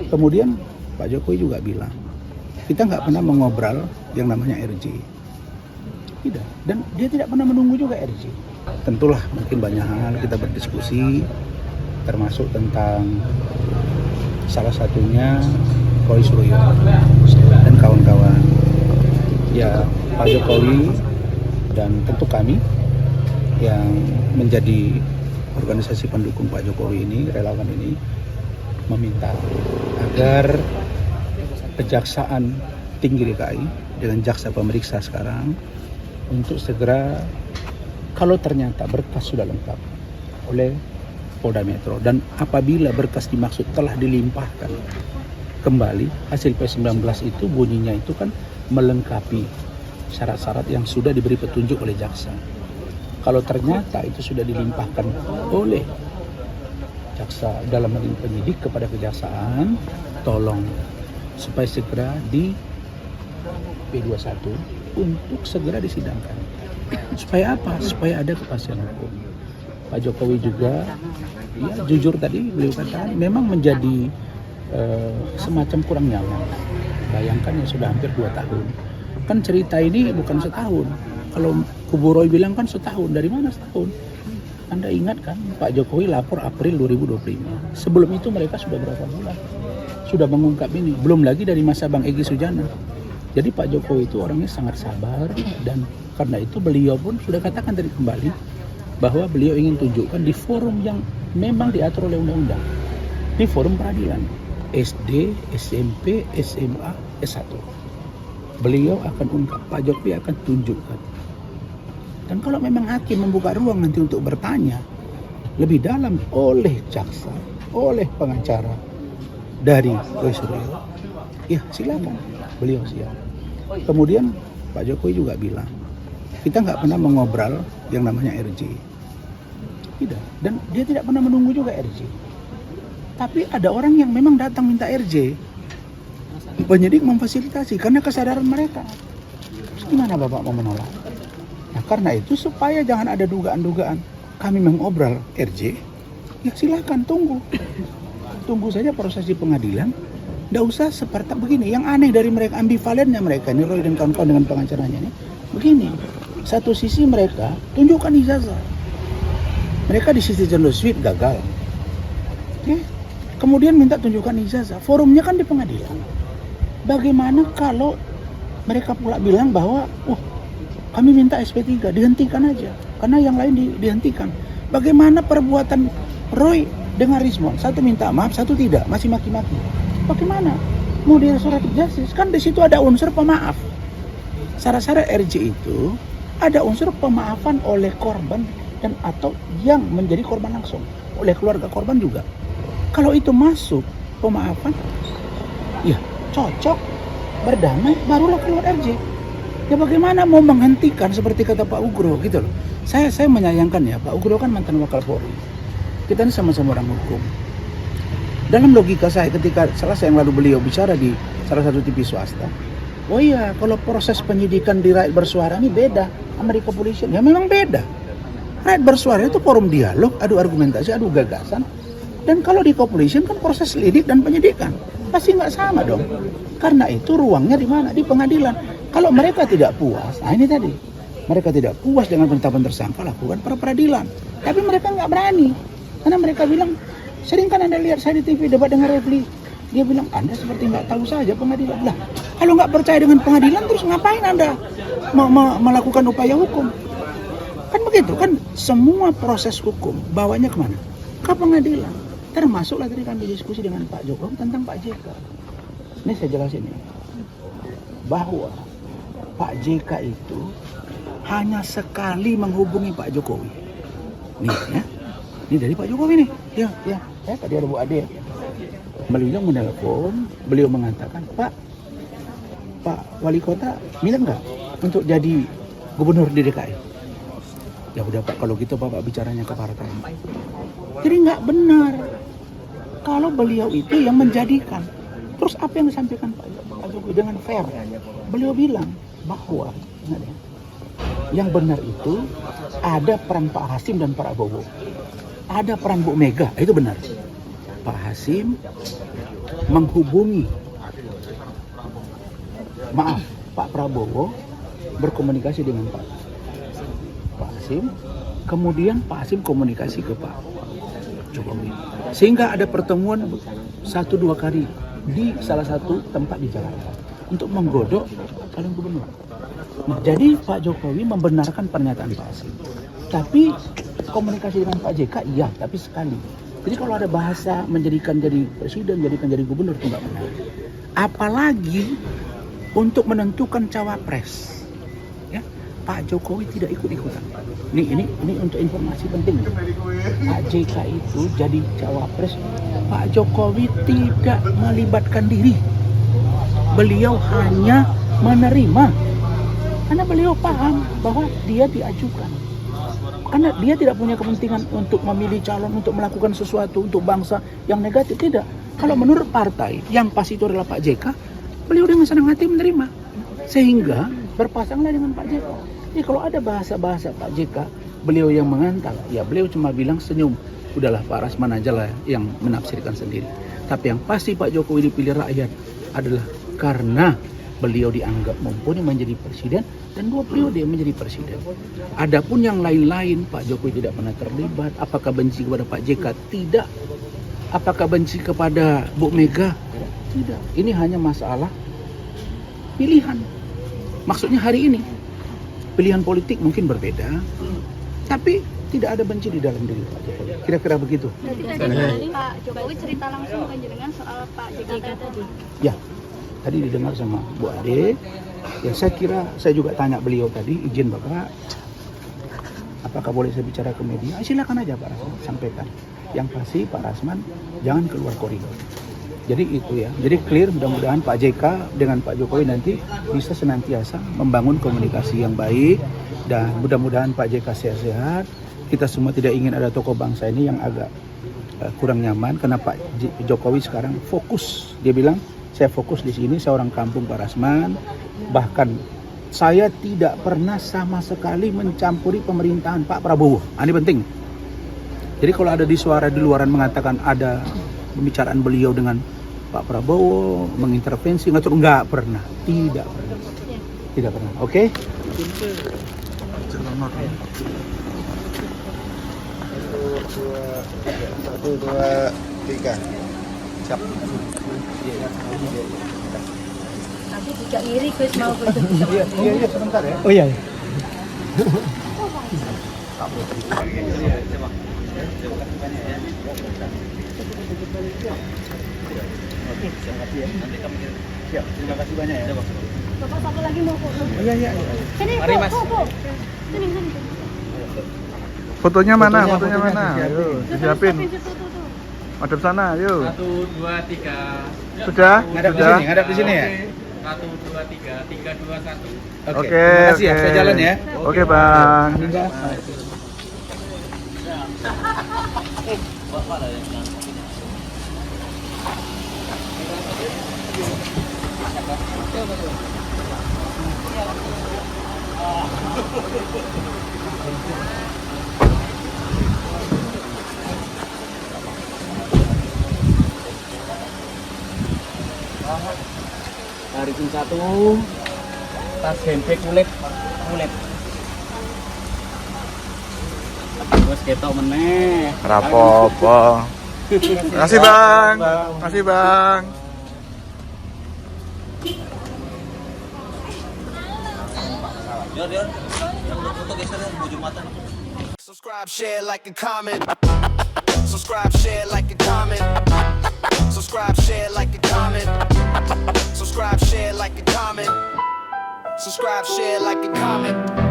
Kemudian Pak Jokowi juga bilang, kita nggak pernah mengobrol yang namanya RJ. Tidak. Dan dia tidak pernah menunggu juga RJ. Tentulah mungkin banyak hal kita berdiskusi, termasuk tentang salah satunya Roy Suryo dan kawan-kawan. Ya, Pak Jokowi dan tentu kami yang menjadi organisasi pendukung Pak Jokowi ini, relawan ini, meminta agar Kejaksaan Tinggi DKI dengan jaksa pemeriksa sekarang untuk segera, kalau ternyata berkas sudah lengkap oleh Polda Metro dan apabila berkas dimaksud telah dilimpahkan kembali, hasil P19 itu bunyinya itu kan melengkapi syarat-syarat yang sudah diberi petunjuk oleh jaksa. Kalau ternyata itu sudah dilimpahkan oleh jaksa dalam hal ini penyidik kepada kejaksaan, tolong supaya segera di P21 untuk segera disidangkan. Supaya apa? Supaya ada kepastian hukum. Pak Jokowi juga, ya jujur tadi beliau katakan memang menjadi semacam kurang nyaman. Bayangkan yang sudah hampir 2 tahun. Kan cerita ini bukan setahun. Kalau Kubu Roy bilang kan setahun. Dari mana setahun? Anda ingat kan Pak Jokowi lapor April 2025. Sebelum itu mereka sudah berapa bulan? Sudah mengungkap ini. Belum lagi dari masa Bang Egy Sujana. Jadi Pak Jokowi itu orangnya sangat sabar dan karena itu beliau pun sudah katakan tadi kembali bahwa beliau ingin tunjukkan di forum yang memang diatur oleh undang-undang. Di forum peradilan. SD, SMP, SMA, S1. Beliau akan ungkap, Pak Jokowi akan tunjukkan. Dan kalau memang hakim membuka ruang nanti untuk bertanya lebih dalam oleh jaksa, oleh pengacara dari Roy Suryo, ya silakan, beliau siap. Kemudian Pak Jokowi juga bilang, kita nggak pernah mengobrol yang namanya RJ. Tidak. Dan dia tidak pernah menunggu juga RJ. Tapi ada orang yang memang datang minta RJ. Penyidik memfasilitasi karena kesadaran mereka. Gimana Bapak mau menolak? Nah karena itu supaya jangan ada dugaan-dugaan kami mengobrol RJ, ya silakan tunggu. Tunggu saja proses di pengadilan. Nggak usah seperti begini. Yang aneh dari mereka, ambivalennya mereka, ini Roy dan kawan-kawan dengan pengacaranya ini, begini. Satu sisi mereka tunjukkan ijazah. Mereka di Citizen Law Suite gagal. Oke? Kemudian minta tunjukkan ijazah. Forumnya kan di pengadilan. Bagaimana kalau mereka pula bilang bahwa kami minta SP3, dihentikan aja. Karena yang lain dihentikan. Bagaimana perbuatan Roy dengan Rizwan? Satu minta maaf, satu tidak. Masih maki-maki. Bagaimana? Mau di restoratif justice? Kan di situ ada unsur pemaaf. Syarat-syarat RJ itu ada unsur pemaafan oleh korban dan atau yang menjadi korban langsung. Oleh keluarga korban juga. Kalau itu masuk pemaafan, ya cocok, berdamai, barulah keluar RJ. Ya bagaimana mau menghentikan seperti kata Pak Ugro gitu loh. Saya menyayangkan ya, Pak Ugro kan mantan Wakapolri. Kita ini sama-sama orang hukum. Dalam logika saya ketika selesai yang lalu beliau bicara di salah satu TV swasta. Oh iya, kalau proses penyidikan di rakyat bersuara ini beda sama di kepolisian. Ya memang beda. Rakyat bersuara itu forum dialog, adu argumentasi, adu gagasan. Dan kalau di kepolisian kan proses lidik dan penyidikan. Pasti nggak sama dong. Karena itu ruangnya di mana? Di pengadilan. Kalau mereka tidak puas, nah ini tadi. Mereka tidak puas dengan penetapan tersangka, lakukan peradilan. Tapi mereka nggak berani. Karena mereka bilang, sering kan Anda lihat saya di TV debat dengan Refli. Dia bilang, Anda seperti nggak tahu saja pengadilan. Lah, kalau nggak percaya dengan pengadilan, terus ngapain Anda melakukan upaya hukum? Kan begitu, kan semua proses hukum bawanya kemana? Ke pengadilan. Termasuklah tadi kami diskusi dengan Pak Jokowi tentang Pak JK. Ini saya jelasin ya. Bahwa Pak JK itu hanya sekali menghubungi Pak Jokowi. Nih ya. Ini dari Pak Jokowi nih. Ya. Tadi ada Bu Ade. Beliau menelpon, beliau mengatakan, Pak Wali Kota minat nggak untuk jadi gubernur di DKI? Ya udah Pak, kalau gitu Bapak bicaranya ke partai. Jadi nggak benar kalau beliau itu yang menjadikan. Terus apa yang disampaikan Pak Jokowi dengan fair? Beliau bilang bahwa yang benar itu ada peran Pak Hasim dan Pak Prabowo. Ada peran Bu Mega, itu benar. Pak Hasim, menghubungi Pak Prabowo, berkomunikasi dengan Pak Hasim, kemudian Pak Hasim komunikasi ke Pak Jokowi, sehingga ada pertemuan 1-2 kali di salah satu tempat di Jakarta untuk menggodok calon gubernur. Nah, jadi Pak Jokowi membenarkan pernyataan Pak Hasim, tapi komunikasi dengan Pak JK iya, tapi sekali. Jadi kalau ada bahasa menjadikan jadi presiden, jadikan jadi gubernur, itu nggak benar. Apalagi untuk menentukan cawapres, ya, Pak Jokowi tidak ikut-ikutan. Ini untuk informasi penting. Pak JK itu jadi cawapres, Pak Jokowi tidak melibatkan diri. Beliau hanya menerima, karena beliau paham bahwa dia diajukan. Karena dia tidak punya kepentingan untuk memilih calon, untuk melakukan sesuatu untuk bangsa yang negatif, tidak. Kalau menurut partai yang pas itu adalah Pak JK, beliau dengan senang hati menerima, sehingga berpasanglah dengan Pak JK. Jadi kalau ada bahasa-bahasa Pak JK, beliau yang mengantar, ya beliau cuma bilang senyum, udahlah Pak Rasman aja lah yang menafsirkan sendiri. Tapi yang pasti Pak Jokowi dipilih rakyat adalah karena beliau dianggap mumpuni menjadi presiden dan 2 periode menjadi presiden. Adapun yang lain-lain, Pak Jokowi tidak pernah terlibat. Apakah benci kepada Pak JK? Tidak. Apakah benci kepada Bu Mega? Tidak. Ini hanya masalah pilihan. Maksudnya hari ini pilihan politik mungkin berbeda, tapi tidak ada benci di dalam diri Pak Jokowi. Kira-kira begitu. Tadi Pak Jokowi cerita langsung kan dengan soal Pak JK tadi. Ya, tadi didengar sama Bu Ade. Ya, saya kira saya juga tanya beliau tadi, izin Bapak, apakah boleh saya bicara ke media? Silakan aja Pak Rasman, sampaikan. Yang pasti Pak Rasman jangan keluar koridor. Jadi itu ya, jadi clear, mudah-mudahan Pak JK dengan Pak Jokowi nanti bisa senantiasa membangun komunikasi yang baik, dan mudah-mudahan Pak JK sehat-sehat. Kita semua tidak ingin ada tokoh bangsa ini yang agak kurang nyaman, karena Pak Jokowi sekarang fokus. Dia bilang, saya fokus di sini, saya orang kampung Pak Rasman, bahkan saya tidak pernah sama sekali mencampuri pemerintahan Pak Prabowo. Ini penting. Jadi kalau ada di suara di luaran mengatakan ada pembicaraan beliau dengan Pak Prabowo mengintervensi, nggak pernah, tidak pernah. Oke? Satu, dua, tiga. Siap. Tapi tidak iri Gus mau foto. Iya, sebentar ya. Oh iya. Siap, terima kasih banyak ya. Bapak satu lagi mau foto. Iya. Sini, Mari, Mas. Sini. Fotonya mana? Fotonya Fotonya mana? disiapin. Ayo, disiapin. Madep sana, ayo. 1, 2, 3. Sudah? Ngadap di sini ya. 1, 2, 3, 3, 2, 1. Oke, Oke, terima kasih ya. oke. Saya jalan ya. Oke, Bang. Tarikin 1. Tas handbag kulit. Terus ketok meneh. Rapopo. Makasih, Bang. Makasih, Bang. Subscribe, share, like, and comment. Subscribe, share, like, and comment. Subscribe, share, like, and comment. Subscribe, share, like, and comment. Subscribe, share, like, and comment.